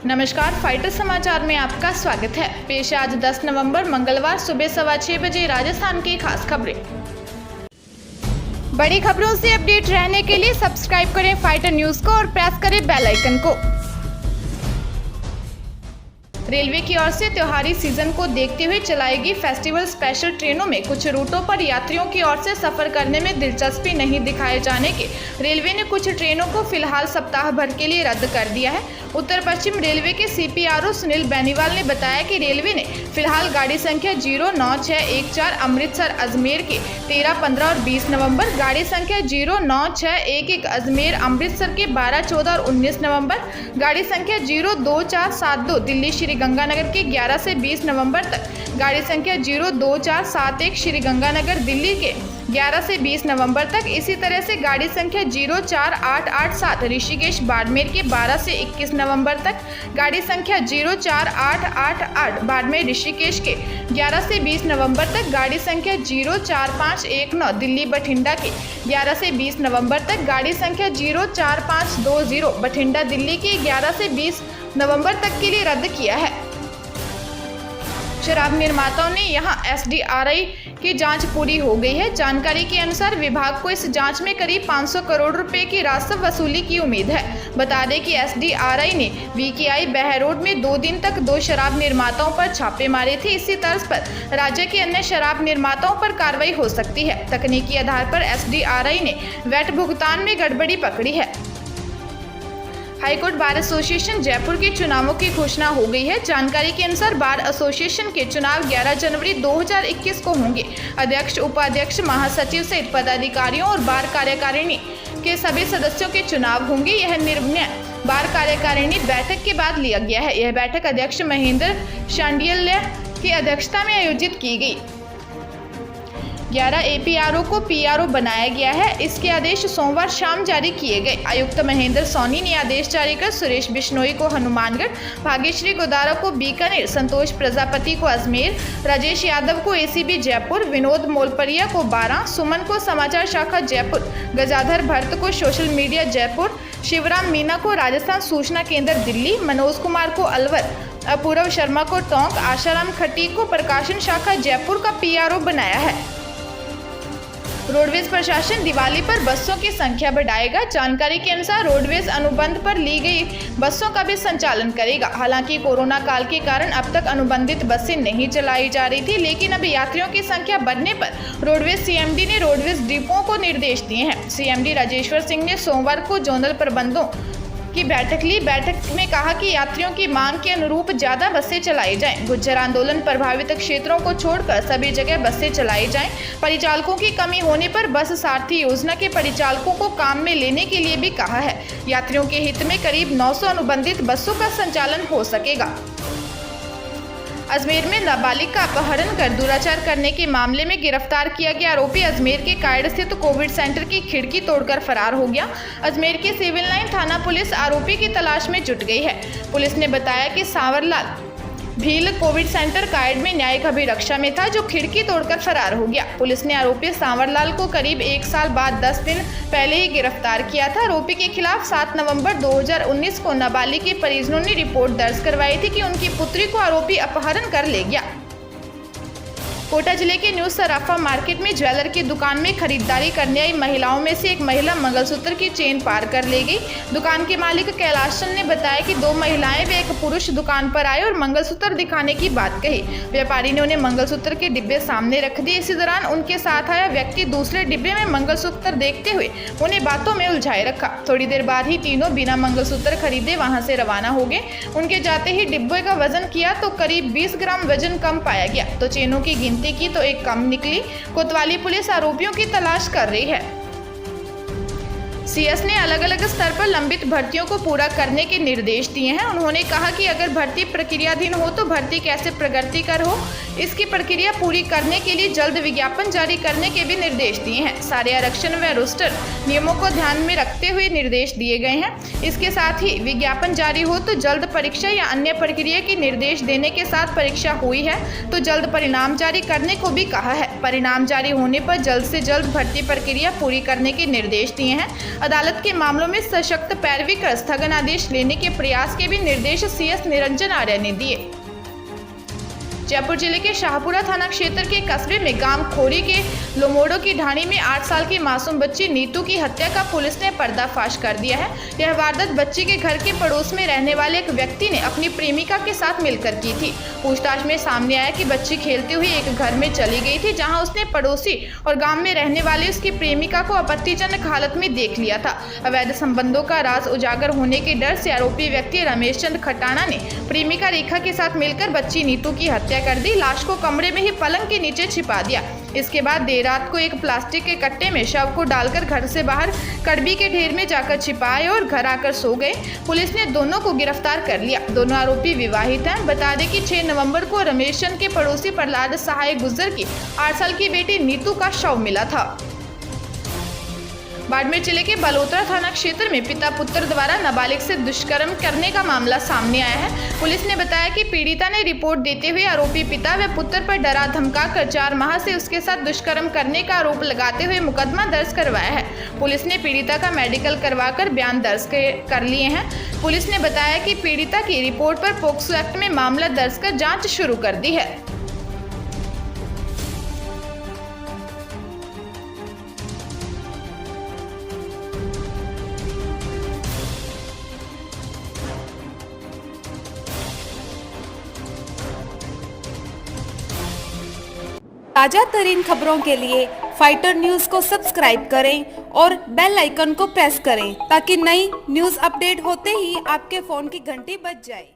नमस्कार, फाइटर समाचार में आपका स्वागत है। पेश आज 10 नवंबर मंगलवार सुबह 6:15 बजे राजस्थान की खास खबरें। बड़ी खबरों से अपडेट रहने के लिए सब्सक्राइब करें फाइटर न्यूज को और प्रेस करें बेल आइकन को। रेलवे की ओर से त्योहारी सीजन को देखते हुए चलाएगी फेस्टिवल स्पेशल ट्रेनों में कुछ रूटों पर यात्रियों की ओर से सफर करने में दिलचस्पी नहीं दिखाए जाने के रेलवे ने कुछ ट्रेनों को फिलहाल सप्ताह भर के लिए रद्द कर दिया है। उत्तर पश्चिम रेलवे के CPRO सुनील बेनीवाल ने बताया कि रेलवे ने फिलहाल गाड़ी संख्या 09614 अमृतसर अजमेर के 13, 15 और 20 नवंबर, गाड़ी संख्या 09611 अजमेर अमृतसर के 12, 14 और 19 नवंबर, गाड़ी संख्या 02472 दिल्ली श्री गंगानगर के 11 से 20 नवंबर तक, गाड़ी संख्या 02471 श्री गंगानगर दिल्ली के 11 से 20 नवंबर तक, इसी तरह से गाड़ी संख्या 04887 ऋषिकेश बाड़मेर के 12 से 21 नवंबर तक, गाड़ी संख्या 04888 बाड़मेर ऋषिकेश के 11 से 20 नवंबर तक, गाड़ी संख्या 04519 दिल्ली बठिंडा के 11 से 20 नवंबर तक, गाड़ी संख्या 04520 बठिंडा दिल्ली के 11 से 20 नवंबर तक के लिए रद्द किया है। शराब निर्माताओं ने यहां SDRI की जांच पूरी हो गई है। जानकारी के अनुसार विभाग को इस जांच में करीब 500 करोड़ रुपए की राजस्व वसूली की उम्मीद है। बता दें कि SDRI ने VKI बहरोड में 2 दिन तक 2 शराब निर्माताओं पर छापे मारे थे। इसी तर्ज पर राज्य के अन्य शराब निर्माताओं पर कार्रवाई हो सकती है। तकनीकी आधार पर SDRI ने वैट भुगतान में गड़बड़ी पकड़ी है। हाईकोर्ट बार एसोसिएशन जयपुर के चुनावों की घोषणा हो गई है। जानकारी के अनुसार बार एसोसिएशन के चुनाव 11 जनवरी 2021 को होंगे। अध्यक्ष, उपाध्यक्ष, महासचिव सहित पदाधिकारियों और बार कार्यकारिणी के सभी सदस्यों के चुनाव होंगे। यह निर्णय बार कार्यकारिणी बैठक के बाद लिया गया है। यह बैठक अध्यक्ष महेंद्र शांडिल्य की अध्यक्षता में आयोजित की गई। 11 APRO को PRO बनाया गया है। इसके आदेश सोमवार शाम जारी किए गए। आयुक्त महेंद्र सोनी ने आदेश जारी कर सुरेश बिश्नोई को हनुमानगढ़, भाग्यश्री गोदारा को बीकानेर, संतोष प्रजापति को अजमेर, राजेश यादव को ACB जयपुर, विनोद मोलपरिया को बारां, सुमन को समाचार शाखा जयपुर, गजाधर भट्ट को सोशल मीडिया जयपुर, शिवराम मीना को राजस्थान सूचना केंद्र दिल्ली, मनोज कुमार को अलवर, अपूर्व शर्मा को टोंक, आशाराम खट्टी को प्रकाशन शाखा जयपुर का PRO बनाया है। रोडवेज प्रशासन दिवाली पर बसों की संख्या बढ़ाएगा। जानकारी के अनुसार रोडवेज अनुबंध पर ली गई बसों का भी संचालन करेगा। हालांकि कोरोना काल के कारण अब तक अनुबंधित बसें नहीं चलाई जा रही थी, लेकिन अब यात्रियों की संख्या बढ़ने पर रोडवेज CMD ने रोडवेज डिपोओं को निर्देश दिए हैं। CMD राजेश्वर सिंह ने सोमवार को जोनल प्रबंधों की बैठक ली। बैठक में कहा कि यात्रियों की मांग के अनुरूप ज्यादा बसें चलाई जाएं। गुज्जर आंदोलन प्रभावित क्षेत्रों को छोड़कर सभी जगह बसें चलाई जाएं। परिचालकों की कमी होने पर बस सारथी योजना के परिचालकों को काम में लेने के लिए भी कहा है। यात्रियों के हित में करीब 900 अनुबंधित बसों का संचालन हो सकेगा। अजमेर में नाबालिग का अपहरण कर दुराचार करने के मामले में गिरफ्तार किया गया आरोपी अजमेर के कायड़ स्थित कोविड सेंटर की खिड़की तोड़कर फरार हो गया। अजमेर की सिविल लाइन थाना पुलिस आरोपी की तलाश में जुट गई है। पुलिस ने बताया कि सांवरलाल भील कोविड सेंटर कायड़ में न्यायिक अभिरक्षा में था, जो खिड़की तोड़कर फरार हो गया। पुलिस ने आरोपी सांवरलाल को करीब 1 साल बाद 10 दिन पहले ही गिरफ्तार किया था। आरोपी के खिलाफ 7 नवंबर 2019 को नाबालिग के परिजनों ने रिपोर्ट दर्ज करवाई थी कि उनकी पुत्री को आरोपी अपहरण कर ले गया। कोटा जिले के न्यू सराफा मार्केट में ज्वेलर की दुकान में खरीदारी करने आई महिलाओं में से एक महिला मंगलसूत्र की चेन पार कर ले गई। दुकान के मालिक कैलाश चंद ने बताया कि 2 महिलाएं व एक पुरुष दुकान पर आए और मंगलसूत्र दिखाने की बात कही। व्यापारी ने उन्हें मंगलसूत्र के डिब्बे सामने रख दिए। इसी दौरान उनके साथ आया व्यक्ति दूसरे डिब्बे में मंगलसूत्र देखते हुए उन्हें बातों में उलझाए रखा। थोड़ी देर बाद ही तीनों बिना मंगलसूत्र खरीदे वहां से रवाना हो गए। उनके जाते ही डिब्बे का वजन किया तो करीब 20 ग्राम वजन कम पाया गया, तो चेनों की गिनती की तो एक कम निकली। कोतवाली पुलिस आरोपियों की तलाश कर रही है। CS ने अलग अलग स्तर पर लंबित भर्तियों को पूरा करने के निर्देश दिए हैं। उन्होंने कहा कि अगर भर्ती प्रक्रियाधीन हो तो भर्ती कैसे प्रगतिकर हो, इसकी प्रक्रिया पूरी करने के लिए जल्द विज्ञापन जारी करने के भी निर्देश दिए हैं। सारे आरक्षण व रोस्टर नियमों को ध्यान में रखते हुए निर्देश दिए गए हैं। इसके साथ ही विज्ञापन जारी हो तो जल्द परीक्षा या अन्य प्रक्रिया की निर्देश देने के साथ परीक्षा हुई है तो जल्द परिणाम जारी करने को भी कहा है। परिणाम जारी होने पर जल्द से जल्द भर्ती प्रक्रिया पूरी करने के निर्देश दिए हैं। अदालत के मामलों में सशक्त पैरवी कर स्थगन आदेश लेने के प्रयास के भी निर्देश CS निरंजन आर्य ने दिए। जयपुर जिले के शाहपुरा थाना क्षेत्र के कस्बे में गांव खोरी के लोमोड़ो की ढाणी में 8 साल की मासूम बच्ची नीतू की हत्या का पुलिस ने पर्दाफाश कर दिया है। यह वारदात बच्ची के घर के पड़ोस में रहने वाले एक व्यक्ति ने अपनी प्रेमिका के साथ मिलकर की थी। पूछताछ में सामने आया कि बच्ची खेलते हुए एक घर में चली गई थी, जहां उसने पड़ोसी और गांव में रहने वाली उसकी प्रेमिका को आपत्तिजनक हालत में देख लिया था। अवैध संबंधों का राज उजागर होने के डर से आरोपी व्यक्ति रमेश चंद खटाना ने प्रेमिका रेखा के साथ मिलकर बच्ची नीतू की हत्या कर दी। लाश को कमरे में ही पलंग के नीचे छिपा दिया। इसके बाद देर रात को एक प्लास्टिक के कट्टे में शव को डालकर घर से बाहर कड़बी के ढेर में जाकर छिपाए और घर आकर सो गए। पुलिस ने दोनों को गिरफ्तार कर लिया। दोनों आरोपी विवाहित हैं। बता दें कि 6 नवंबर को रमेश चंद के पड़ोसी प्रहलाद सहाय गुर्जर की 8 साल की बेटी नीतू का शव मिला था। बाड़मेर जिले के बलोत्रा थाना क्षेत्र में पिता पुत्र द्वारा नाबालिग से दुष्कर्म करने का मामला सामने आया है। पुलिस ने बताया कि पीड़िता ने रिपोर्ट देते हुए आरोपी पिता व पुत्र पर डरा धमका कर 4 माह से उसके साथ दुष्कर्म करने का आरोप लगाते हुए मुकदमा दर्ज करवाया है। पुलिस ने पीड़िता का मेडिकल करवाकर बयान दर्ज कर लिए हैं। पुलिस ने बताया कि पीड़िता की रिपोर्ट पर पोक्सो एक्ट में मामला दर्ज कर जाँच शुरू कर दी है। ताजा तरीन खबरों के लिए फाइटर न्यूज को सब्सक्राइब करें और बेल आइकन को प्रेस करें ताकि नई न्यूज अपडेट होते ही आपके फोन की घंटी बज जाए।